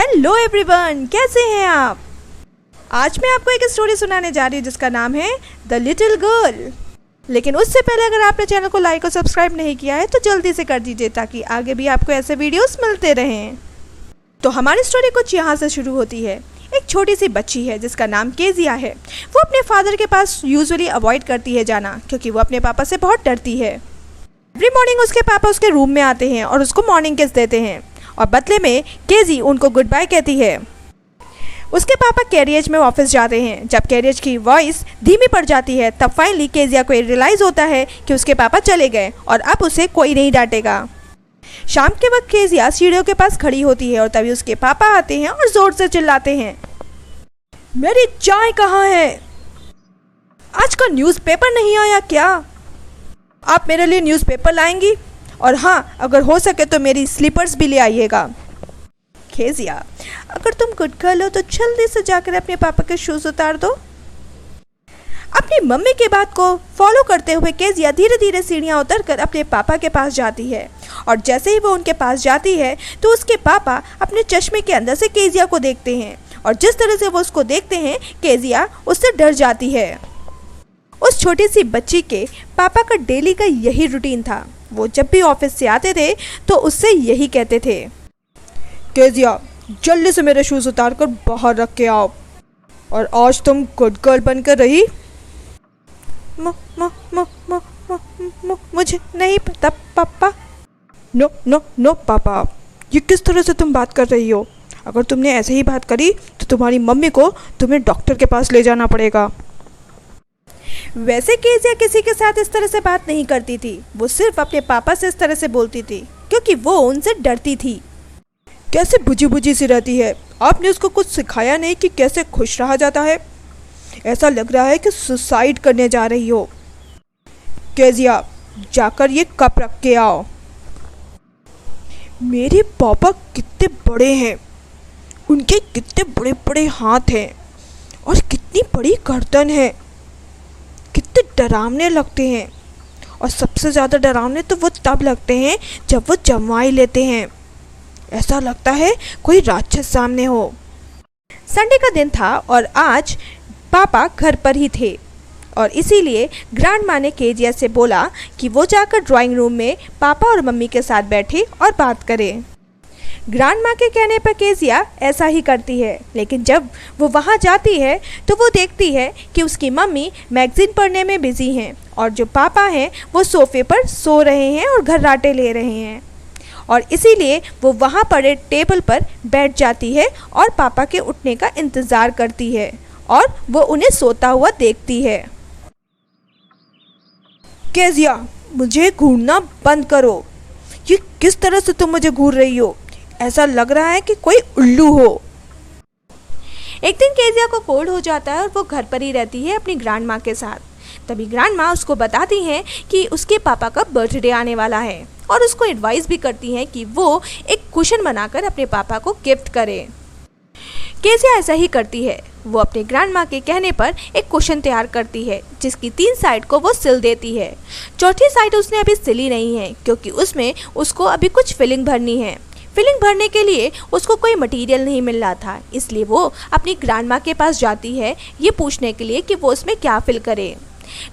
Hello everyone, कैसे हैं आप। आज मैं आपको एक स्टोरी सुनाने जा रही हूँ जिसका नाम है द लिटिल गर्ल। लेकिन उससे पहले अगर आपने चैनल को लाइक और सब्सक्राइब नहीं किया है तो जल्दी से कर दीजिए ताकि आगे भी आपको ऐसे वीडियोस मिलते रहें। तो हमारी स्टोरी कुछ यहाँ से शुरू होती है। एक छोटी सी बच्ची है जिसका नाम केजिया है। वो अपने फादर के पास यूजुअली अवॉइड करती है जाना क्योंकि वो अपने पापा से बहुत डरती है। एवरी मॉर्निंग उसके पापा उसके रूम में आते हैं और उसको मॉर्निंग किस देते हैं और बदले में केजी उनको गुड बाय कहती है। उसके पापा कैरियज में ऑफिस जाते हैं। जब कैरियज की वॉइस धीमी पड़ जाती है तब फाइनली केजिया को रियलाइज़ होता है कि उसके पापा चले गए और अब उसे कोई नहीं डांटेगा। शाम के वक्त केजिया सीढ़ियों के पास खड़ी होती है और तभी उसके पापा आते हैं और ज़ोर से चिल्लाते हैं, मेरी चाय कहाँ है? आज का न्यूज़पेपर नहीं आया क्या? आप मेरे लिए न्यूज़पेपर लाएंगी? और हाँ, अगर हो सके तो मेरी स्लीपर्स भी ले आइएगा। केजिया, अगर तुम गुड गर्ल हो तो जल्दी से जाकर अपने पापा के शूज़ उतार दो। अपनी मम्मी की बात को फॉलो करते हुए केजिया धीरे धीरे सीढ़ियाँ उतरकर अपने पापा के पास जाती है और जैसे ही वो उनके पास जाती है तो उसके पापा अपने चश्मे के अंदर से केजिया को देखते हैं और जिस तरह से वो उसको देखते हैं केजिया उससे डर जाती है। उस छोटी सी बच्ची के पापा का डेली का यही रूटीन था। वो जब भी ऑफिस से आते थे तो उससे यही कहते थे, केजिया जल्दी से मेरे शूज़ उतार कर बाहर रख के आओ। और आज तुम गुड गर्ल बनकर रही? मुझे नहीं पता पापा। नो नो नो पापा, ये किस तरह से तुम बात कर रही हो? अगर तुमने ऐसे ही बात करी तो तुम्हारी मम्मी को तुम्हें डॉक्टर के पास ले जाना पड़ेगा। वैसे केजिया किसी के साथ इस तरह से बात नहीं करती थी। वो सिर्फ अपने पापा से इस तरह से बोलती थी क्योंकि वो उनसे डरती थी। कैसे बुझी बुझी सी रहती है? आपने उसको कुछ सिखाया नहीं कि कैसे खुश रहा जाता है? ऐसा लग रहा है कि सुसाइड करने जा रही हो। केजिया, जाकर ये कप रख के आओ। मेरे पापा कितने बड़े हैं, उनके कितने बड़े बड़े हाथ हैं और कितनी बड़ी गर्दन है। कितने डरावने लगते हैं और सबसे ज़्यादा डरावने तो वो तब लगते हैं जब वो जमाई लेते हैं। ऐसा लगता है कोई राक्षस सामने हो। संडे का दिन था और आज पापा घर पर ही थे और इसीलिए ग्रैंड माँ ने केजिया से बोला कि वो जाकर ड्राइंग रूम में पापा और मम्मी के साथ बैठे और बात करें। ग्रैंड माँ के कहने पर केजिया ऐसा ही करती है, लेकिन जब वो वहाँ जाती है तो वो देखती है कि उसकी मम्मी मैगज़ीन पढ़ने में बिज़ी हैं और जो पापा हैं वो सोफ़े पर सो रहे हैं और घर्राटे ले रहे हैं। और इसीलिए वो वहाँ पड़े टेबल पर बैठ जाती है और पापा के उठने का इंतज़ार करती है और वो उन्हें सोता हुआ देखती है। केजिया, मुझे घूरना बंद करो। ये किस तरह से तुम मुझे घूर रही हो? ऐसा लग रहा है कि कोई उल्लू हो। एक दिन केजिया को कोल्ड हो जाता है और वो घर पर ही रहती है अपनी ग्रैंड माँ के साथ। तभी ग्रैंड माँ उसको बताती हैं कि उसके पापा का बर्थडे आने वाला है और उसको एडवाइस भी करती हैं कि वो एक कुशन बनाकर अपने पापा को गिफ्ट करे। केजिया ऐसा ही करती है। वो अपने ग्रैंड माँ के कहने पर एक कुशन तैयार करती है जिसकी 3 साइड को वो सिल देती है। चौथी साइड उसने अभी सिली नहीं है क्योंकि उसमें उसको अभी कुछ फिलिंग भरनी है। फिलिंग भरने के लिए उसको कोई मटेरियल नहीं मिल रहा था, इसलिए वो अपनी ग्रैंड माँ के पास जाती है ये पूछने के लिए कि वो उसमें क्या फिल करे।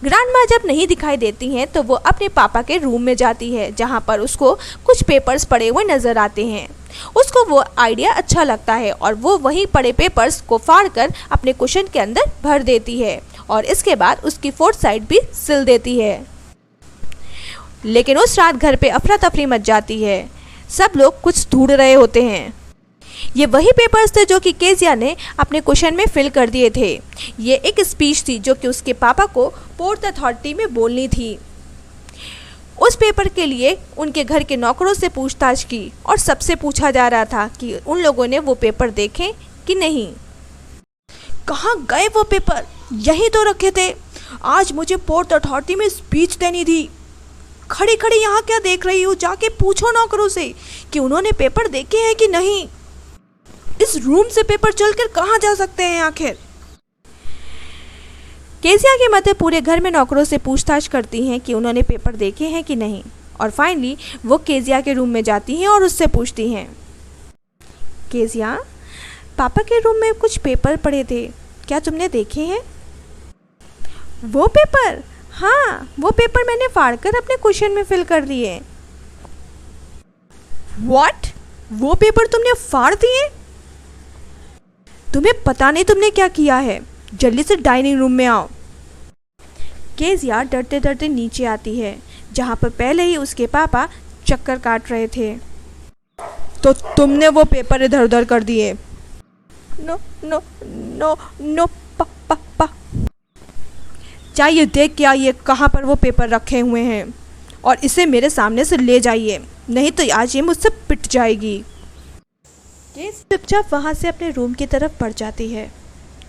ग्रैंड माँ जब नहीं दिखाई देती हैं तो वो अपने पापा के रूम में जाती है जहाँ पर उसको कुछ पेपर्स पड़े हुए नज़र आते हैं। उसको वो आइडिया अच्छा लगता है और वो वहीं पड़े पेपर्स को फाड़ कर अपने कुशन के अंदर भर देती है और इसके बाद उसकी 4th साइड भी सिल देती है। लेकिन उस रात घर पे अफरा तफरी मच जाती है। सब लोग कुछ ढूंढ रहे होते हैं। ये वही पेपर्स थे जो कि केजिया ने अपने क्वेश्चन में फिल कर दिए थे। ये एक स्पीच थी जो कि उसके पापा को पोर्ट अथॉरिटी में बोलनी थी। उस पेपर के लिए उनके घर के नौकरों से पूछताछ की और सबसे पूछा जा रहा था कि उन लोगों ने वो पेपर देखे कि नहीं। कहाँ गए वो पेपर? यहीं तो रखे थे। आज मुझे पोर्ट अथॉरिटी में स्पीच देनी थी। खड़ी खड़ी यहाँ क्या देख रही हो? जाके पूछो नौकरों से कि उन्होंने पेपर देखे हैं कि नहीं। इस रूम से पेपर चलकर कहाँ जा सकते हैं आखिर? केजिया की मतें पूरे घर में नौकरों से पूछताछ करती हैं कि उन्होंने पेपर देखे हैं कि नहीं और फाइनली वो केजिया के रूम में जाती हैं और उससे पूछती हैं, केजिया पापा के रूम में कुछ पेपर पड़े थे, क्या तुमने देखे हैं? वो पेपर? हाँ, वो पेपर मैंने फाड़कर अपने कुशन में फिल कर दिए। व्हाट? वो पेपर तुमने फाड़ दिए? तुम्हें पता नहीं तुमने क्या किया है। जल्दी से डाइनिंग रूम में आओ। केजिया डरते डरते नीचे आती है, जहाँ पर पहले ही उसके पापा चक्कर काट रहे थे। तो तुमने वो पेपर इधर उधर कर दिए? नो नो नो नो पापा। चाहिए देख के आइए कहाँ पर वो पेपर रखे हुए हैं और इसे मेरे सामने से ले जाइए, नहीं तो आज ये मुझसे पिट जाएगी। चुपचाप वहाँ से अपने रूम की तरफ बढ़ जाती है।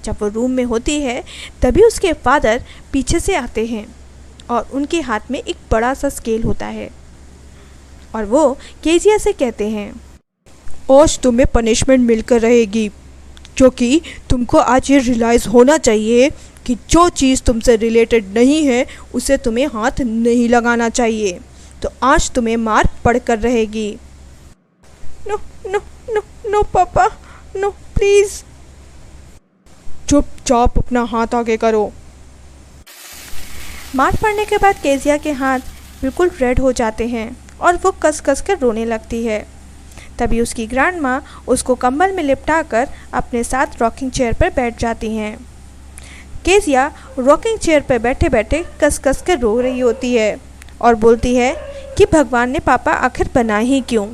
जब वो रूम में होती है तभी उसके फादर पीछे से आते हैं और उनके हाथ में एक बड़ा सा स्केल होता है और वो केजिया से कहते हैं, आज तुम्हें पनिशमेंट मिलकर रहेगी, क्योंकि तुमको आज ये रियलाइज़ होना चाहिए कि जो चीज़ तुमसे रिलेटेड नहीं है उसे तुम्हें हाथ नहीं लगाना चाहिए। तो आज तुम्हें मार पड़कर रहेगी। नो नो नो नो पापा, नो प्लीज़। चुपचाप अपना हाथ आगे करो। मार पड़ने के बाद केजिया के हाथ बिल्कुल रेड हो जाते हैं और वो कस कस कर रोने लगती है। तभी उसकी ग्रैंड माँ उसको कंबल में लिपटाकर अपने साथ रॉकिंग चेयर पर बैठ जाती हैं। केजिया रॉकिंग चेयर पर बैठे बैठे कस कस कर रो रही होती है और बोलती है कि भगवान ने पापा आखिर बनाए ही क्यों।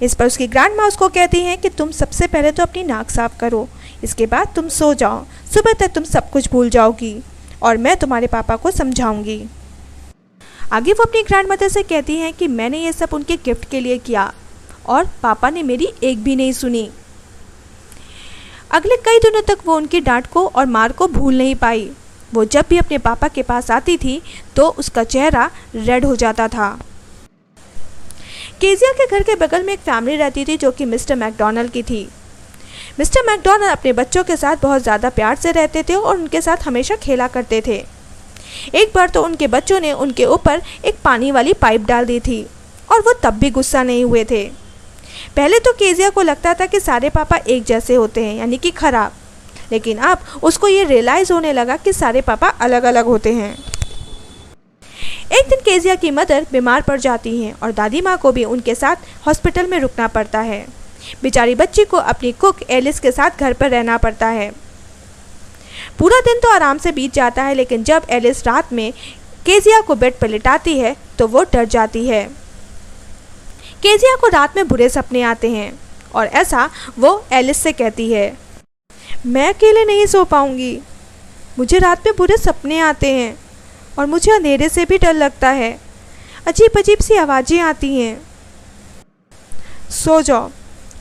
इस पर उसकी ग्रैंड माँ उसको कहती हैं कि तुम सबसे पहले तो अपनी नाक साफ करो, इसके बाद तुम सो जाओ, सुबह तक तुम सब कुछ भूल जाओगी और मैं तुम्हारे पापा को समझाऊंगी। आगे वो अपनी ग्रैंड मदर से कहती हैं कि मैंने ये सब उनके गिफ्ट के लिए किया और पापा ने मेरी एक भी नहीं सुनी। अगले कई दिनों तक वो उनकी डांट को और मार को भूल नहीं पाई। वो जब भी अपने पापा के पास आती थी तो उसका चेहरा रेड हो जाता था। केजिया के घर के बगल में एक फैमिली रहती थी जो कि मिस्टर मैकडोनल्ड की थी। मिस्टर मैकडोनल्ड अपने बच्चों के साथ बहुत ज़्यादा प्यार से रहते थे और उनके साथ हमेशा खेला करते थे। एक बार तो उनके बच्चों ने उनके ऊपर एक पानी वाली पाइप डाल दी थी और वो तब भी गुस्सा नहीं हुए थे। पहले तो केजिया को लगता था कि सारे पापा एक जैसे होते हैं, यानी कि खराब, लेकिन अब उसको ये रियलाइज़ होने लगा कि सारे पापा अलग अलग होते हैं। एक दिन केजिया की मदर बीमार पड़ जाती हैं और दादी माँ को भी उनके साथ हॉस्पिटल में रुकना पड़ता है। बेचारी बच्ची को अपनी कुक एलिस के साथ घर पर रहना पड़ता है। पूरा दिन तो आराम से बीत जाता है, लेकिन जब एलिस रात में केजिया को बेड पर लिटाती है तो वो डर जाती है। केजिया को रात में बुरे सपने आते हैं और ऐसा वो एलिस से कहती है, मैं अकेले नहीं सो पाऊंगी, मुझे रात में बुरे सपने आते हैं और मुझे अंधेरे से भी डर लगता है, अजीब अजीब सी आवाज़ें आती हैं। सो जाओ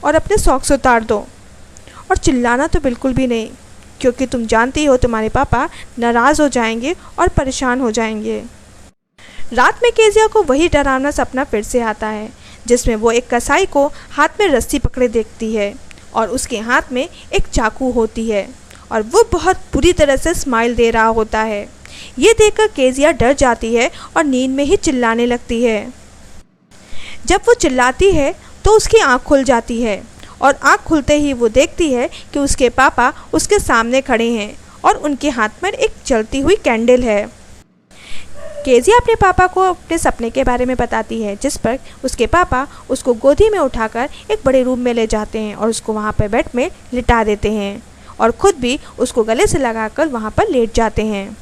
और अपने सॉक्स उतार दो और चिल्लाना तो बिल्कुल भी नहीं, क्योंकि तुम जानती हो तुम्हारे पापा नाराज़ हो जाएंगे और परेशान हो जाएंगे। रात में केजिया को वही डरावना सपना फिर से आता है, जिसमें वो एक कसाई को हाथ में रस्सी पकड़े देखती है और उसके हाथ में एक चाकू होती है और वो बहुत बुरी तरह से स्माइल दे रहा होता है। ये देखकर केजिया डर जाती है और नींद में ही चिल्लाने लगती है। जब वो चिल्लाती है तो उसकी आँख खुल जाती है और आँख खुलते ही वो देखती है कि उसके पापा उसके सामने खड़े हैं और उनके हाथ में एक जलती हुई कैंडल है। केजिया अपने पापा को अपने सपने के बारे में बताती है, जिस पर उसके पापा उसको गोदी में उठाकर एक बड़े रूम में ले जाते हैं और उसको वहाँ पर बेड में लिटा देते हैं और ख़ुद भी उसको गले से लगाकर वहाँ पर लेट जाते हैं।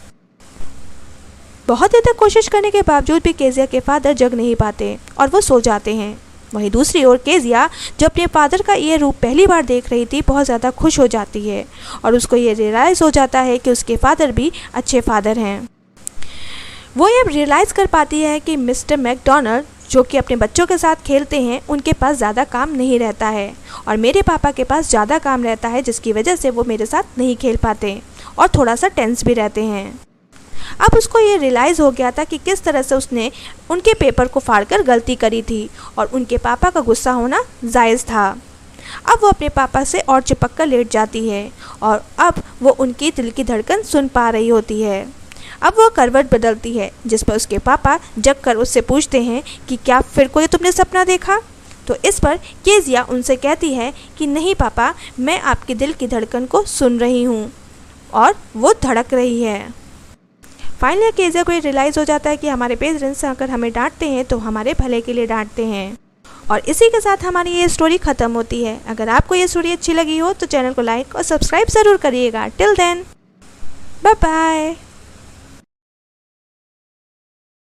बहुत देर तक कोशिश करने के बावजूद भी केजिया के फादर जग नहीं पाते और वो सो जाते हैं। वहीं दूसरी ओर केजिया, जो अपने फादर का ये रूप पहली बार देख रही थी, बहुत ज़्यादा खुश हो जाती है और उसको ये रियलाइज़ हो जाता है कि उसके फादर भी अच्छे फादर हैं। वो ये रियलाइज़ कर पाती है कि मिस्टर मैकडोनल्ड, जो कि अपने बच्चों के साथ खेलते हैं, उनके पास ज़्यादा काम नहीं रहता है और मेरे पापा के पास ज़्यादा काम रहता है, जिसकी वजह से वो मेरे साथ नहीं खेल पाते और थोड़ा सा टेंस भी रहते हैं। अब उसको ये रियलाइज़ हो गया था कि किस तरह से उसने उनके पेपर को फाड़कर गलती करी थी और उनके पापा का गुस्सा होना जायज़ था। अब वो अपने पापा से और चिपक कर लेट जाती है और अब वो उनकी दिल की धड़कन सुन पा रही होती है। अब वो करवट बदलती है, जिस पर उसके पापा जग कर उससे पूछते हैं कि क्या फिर कोई तुमने सपना देखा? तो इस पर केजिया उनसे कहती है कि नहीं पापा, मैं आपके दिल की धड़कन को सुन रही हूँ और वो धड़क रही है। फाइनली केजिया को ये रियलाइज़ हो जाता है कि हमारे पेरेंट्स अगर हमें डांटते हैं तो हमारे भले के लिए डांटते हैं। और इसी के साथ हमारी ये स्टोरी ख़त्म होती है। अगर आपको ये स्टोरी अच्छी लगी हो तो चैनल को लाइक और सब्सक्राइब ज़रूर करिएगा। Till then, bye bye.